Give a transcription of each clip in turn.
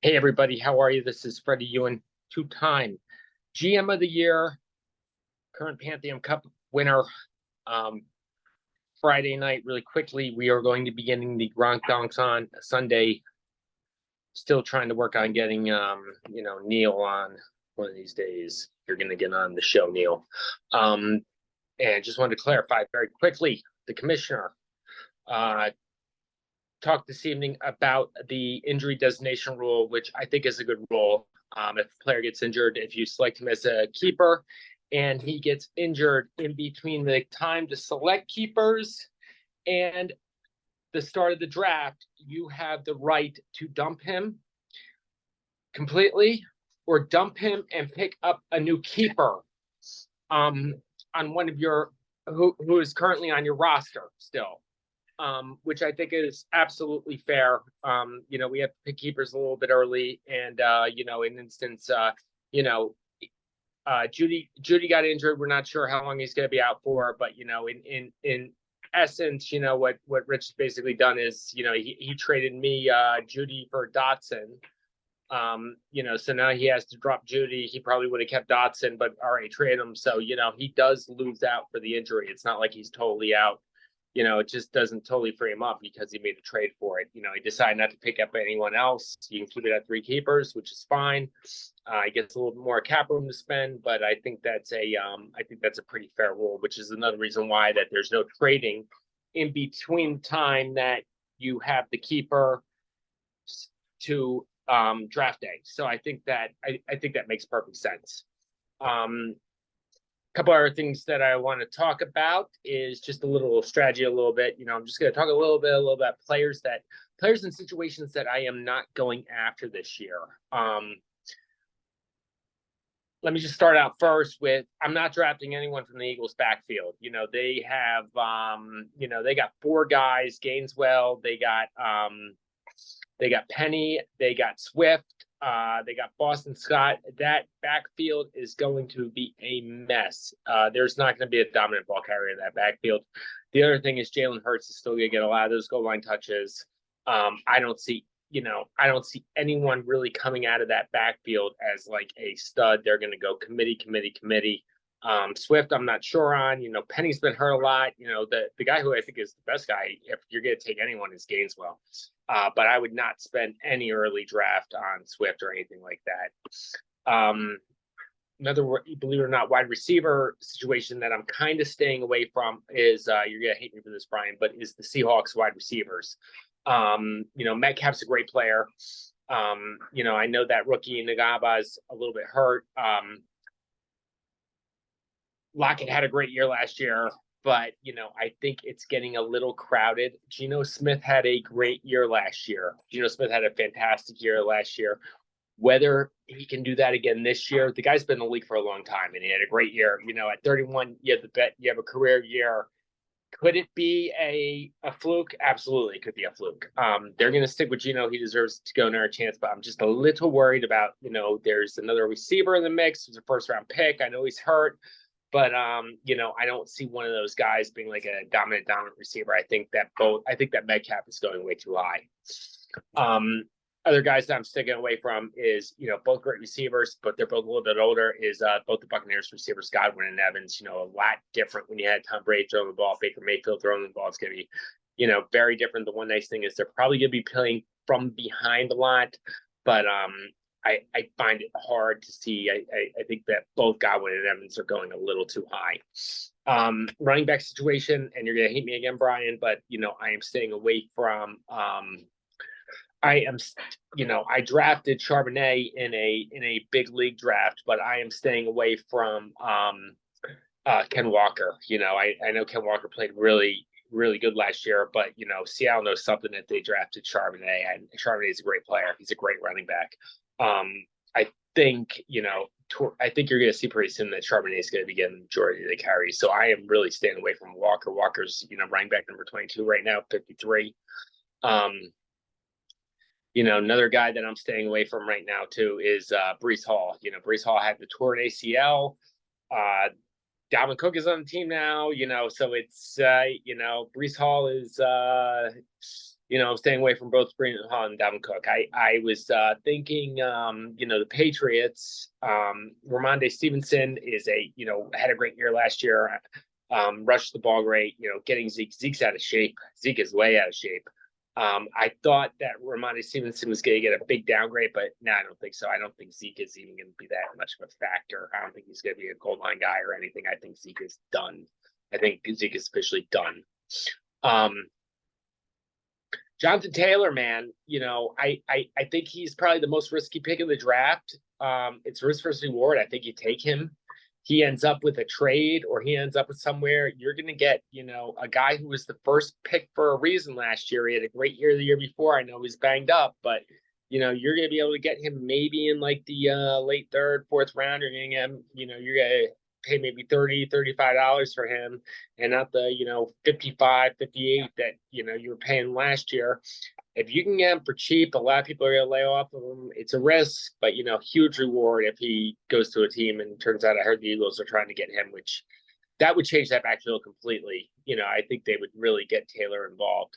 Hey everybody, how are you? This is Freddie Ewan, two-time GM of the year, current Pantheon Cup winner. Um, Friday night, really quickly, we are going to be getting the Gronk Donks on Sunday. Still trying to work on getting Neil on one of these days. You're going to get on the show, Neil. And just wanted to clarify very quickly, the commissioner uh, talked this evening about the injury designation rule, which I think is a good rule. If a player gets injured, if you select him as a keeper and he gets injured in between the time to select keepers and the start of the draft, you have the right to dump him completely or dump him and pick up a new keeper um, on one of your who is currently on your roster still. Which I think is absolutely fair. We have to pick keepers a little bit early, and in instance, Judy got injured. We're not sure how long he's going to be out for, but in essence, what Rich has basically done is, he traded me Judy for Dotson. So now he has to drop Judy. He probably would have kept Dotson, but already traded him. So, he does lose out for the injury. It's not like he's totally out. It just doesn't totally free him up because he made a trade for it. He decided not to pick up anyone else. You can keep it at three keepers, which is fine. He gets a little bit more cap room to spend, but I think that's a pretty fair rule, which is another reason why that there's no trading in between time that you have the keeper to draft day. So I think that makes perfect sense. Couple other things that I want to talk about is just a little strategy, a little bit. I'm just going to talk a little bit about players and situations that I am not going after this year. Let me just start out first with I'm not drafting anyone from the Eagles backfield. They have they got four guys, Gaineswell, they got Penny, they got Swift, they got Boston Scott. That backfield is going to be a mess. There's not going to be a dominant ball carrier in that backfield. The other thing is Jalen Hurts is still going to get a lot of those goal line touches. I don't see anyone really coming out of that backfield as like a stud. They're going to go committee. Swift, I'm not sure on. Penny's been hurt a lot. The guy who I think is the best guy, if you're going to take anyone, is Gaineswell. But I would not spend any early draft on Swift or anything like that. Another, believe it or not, wide receiver situation that I'm kind of staying away from is you're going to hate me for this, Brian, but is the Seahawks wide receivers. Metcalf's a great player. I know that rookie Nagaba is a little bit hurt. Lockett had a great year last year, but I think it's getting a little crowded. Geno Smith had a great year last year. Geno Smith had a fantastic year last year. Whether he can do that again this year, the guy's been in the league for a long time, and he had a great year. At 31, you have a career year. Could it be a fluke? Absolutely, it could be a fluke. They're going to stick with Geno. He deserves to go another chance, but I'm just a little worried about, there's another receiver in the mix. It's a first-round pick. I know he's hurt. But I don't see one of those guys being like a dominant receiver. I think that Metcalf is going way too high. Other guys that I'm sticking away from is, both great receivers, but they're both a little bit older, is both the Buccaneers receivers, Godwin and Evans. A lot different when you had Tom Brady throwing the ball, Baker Mayfield throwing the ball. It's going to be, very different. The one nice thing is they're probably going to be playing from behind a lot, but I find it hard to see. I think that both Godwin and Evans are going a little too high. Running back situation, and you're going to hate me again, Brian, but, I am staying away from I drafted Charbonnet in a big league draft, but I am staying away from Ken Walker. I know Ken Walker played really, really good last year, but Seattle knows something that they drafted Charbonnet, and Charbonnet is a great player. He's a great running back. I think you're going to see pretty soon that Charbonnet is going to be getting the majority of the carries. So I am really staying away from Walker. Walker's running back number 22 right now, 53. Another guy that I'm staying away from right now too is Breece Hall. Breece Hall had the torn ACL. Dalvin Cook is on the team now, so it's Breece Hall is I'm staying away from both Breeden Hall and Dalvin Cook. I was thinking, the Patriots, Ramondre Stevenson is had a great year last year, rushed the ball great, getting Zeke. Zeke's out of shape. Zeke is way out of shape. I thought that Ramondre Stevenson was going to get a big downgrade, but no, I don't think so. I don't think Zeke is even going to be that much of a factor. I don't think he's going to be a goal line guy or anything. I think Zeke is done. I think Zeke is officially done. Jonathan Taylor, man, I think he's probably the most risky pick in the draft. It's risk versus reward. I think you take him. He ends up with a trade or he ends up with somewhere. You're going to get, a guy who was the first pick for a reason last year. He had a great year the year before. I know he's banged up, but, you're going to be able to get him maybe in like the late third, fourth round. You're going to get him, you're going to pay maybe $30, $35 for him and not the, 55, 58 that, you were paying last year. If you can get him for cheap, a lot of people are going to lay off of him. It's a risk, but, huge reward if he goes to a team and turns out I heard the Eagles are trying to get him, which that would change that backfield completely. I think they would really get Taylor involved.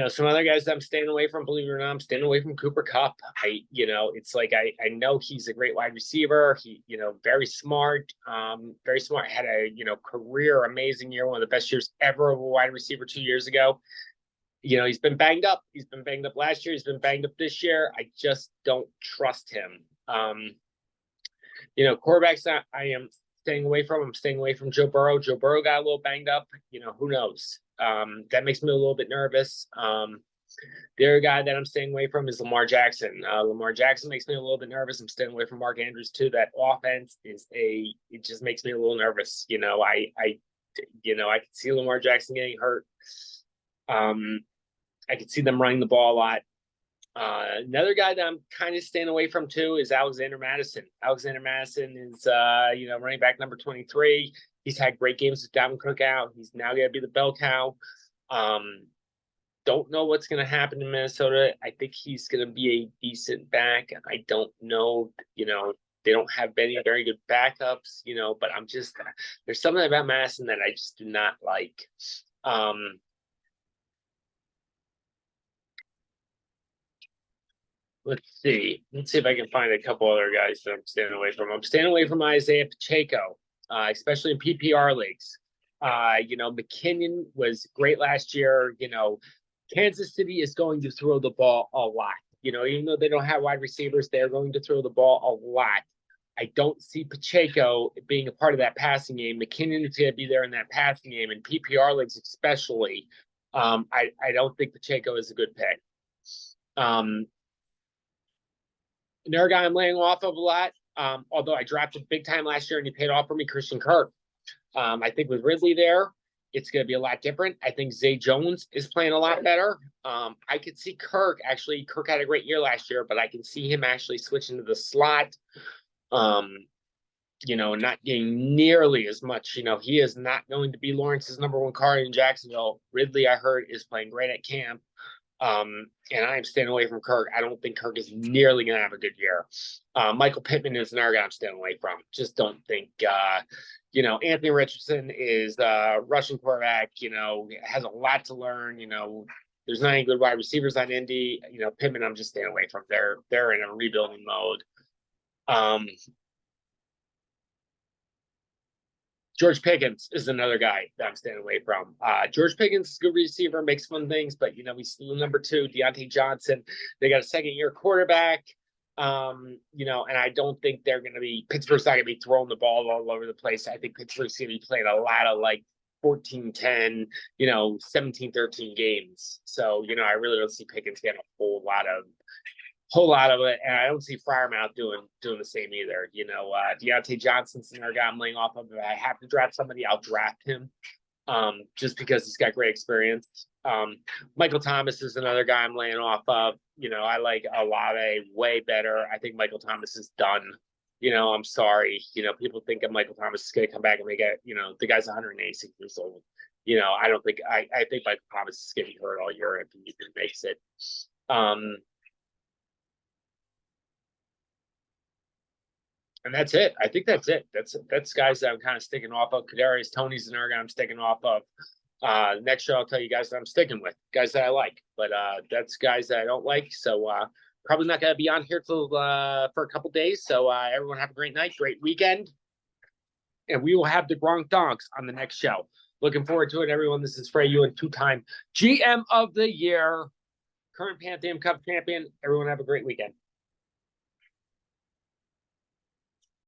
Some other guys that I'm staying away from, believe it or not, I'm staying away from Cooper Kupp. It's like I know he's a great wide receiver. He, very smart, had a, career amazing year, one of the best years ever of a wide receiver 2 years ago. He's been banged up. He's been banged up last year. He's been banged up this year. I just don't trust him. Quarterbacks I am staying away from. I'm staying away from Joe Burrow. Joe Burrow got a little banged up. Who knows? That makes me a little bit nervous. The other guy that I'm staying away from is Lamar Jackson. Lamar Jackson makes me a little bit nervous. I'm staying away from Mark Andrews too. That offense it just makes me a little nervous. I could see Lamar Jackson getting hurt. I could see them running the ball a lot. Another guy that I'm kind of staying away from too is Alexander Mattison. Alexander Mattison is, running back number 23. He's had great games with Dalvin Cook out. He's now going to be the bell cow. Don't know what's going to happen in Minnesota. I think he's going to be a decent back. I don't know, they don't have any very good backups, but there's something about Mattison that I just do not like. Let's see if I can find a couple other guys that I'm staying away from. I'm staying away from Isaiah Pacheco, especially in PPR leagues. McKinnon was great last year. Kansas City is going to throw the ball a lot. Even though they don't have wide receivers, they're going to throw the ball a lot. I don't see Pacheco being a part of that passing game. McKinnon is going to be there in that passing game, and PPR leagues especially. I don't think Pacheco is a good pick. Another guy I'm laying off of a lot, although I drafted big time last year and he paid off for me, Christian Kirk. I think with Ridley there, it's going to be a lot different. I think Zay Jones is playing a lot better. I could see Kirk had a great year last year, but I can see him actually switching to the slot, not getting nearly as much. He is not going to be Lawrence's number one card in Jacksonville. Ridley, I heard, is playing great at camp. And I'm staying away from Kirk. I don't think Kirk is nearly going to have a good year. Michael Pittman is another guy I'm staying away from. Just don't think, Anthony Richardson is a Russian quarterback, has a lot to learn. There's not any good wide receivers on Indy. Pittman, I'm just staying away from. They're in a rebuilding mode. George Pickens is another guy that I'm staying away from. George Pickens is a good receiver, makes fun things, but he's still number 2. Deontay Johnson, they got a second-year quarterback. And I don't think Pittsburgh's not gonna be throwing the ball all over the place. I think Pittsburgh's gonna be playing a lot of like 14-10, 17-13 games. So, I really don't see Pickens getting a whole lot of it, and I don't see Freiermuth doing the same either. Deontay Johnson's another guy I'm laying off of. If I have to draft somebody, I'll draft him, just because he's got great experience. Michael Thomas is another guy I'm laying off of. I like Olave way better. I think Michael Thomas is done. I'm sorry. People think Michael Thomas is going to come back and make it. The guy's 186 years old. I don't think I think Michael Thomas is going to be hurt all year if he makes it. And that's it. I think that's it. That's guys that I'm kind of sticking off of. Kadarius Toney's another guy I'm sticking off of. Next show, I'll tell you guys that I'm sticking with, guys that I like, but that's guys that I don't like. So probably not going to be on here till for a couple days. So everyone have a great night, great weekend, and we will have the Gronk Donks on the next show. Looking forward to it, everyone. This is Frey Ewan, two-time GM of the Year, current Pan Am Cup champion. Everyone have a great weekend.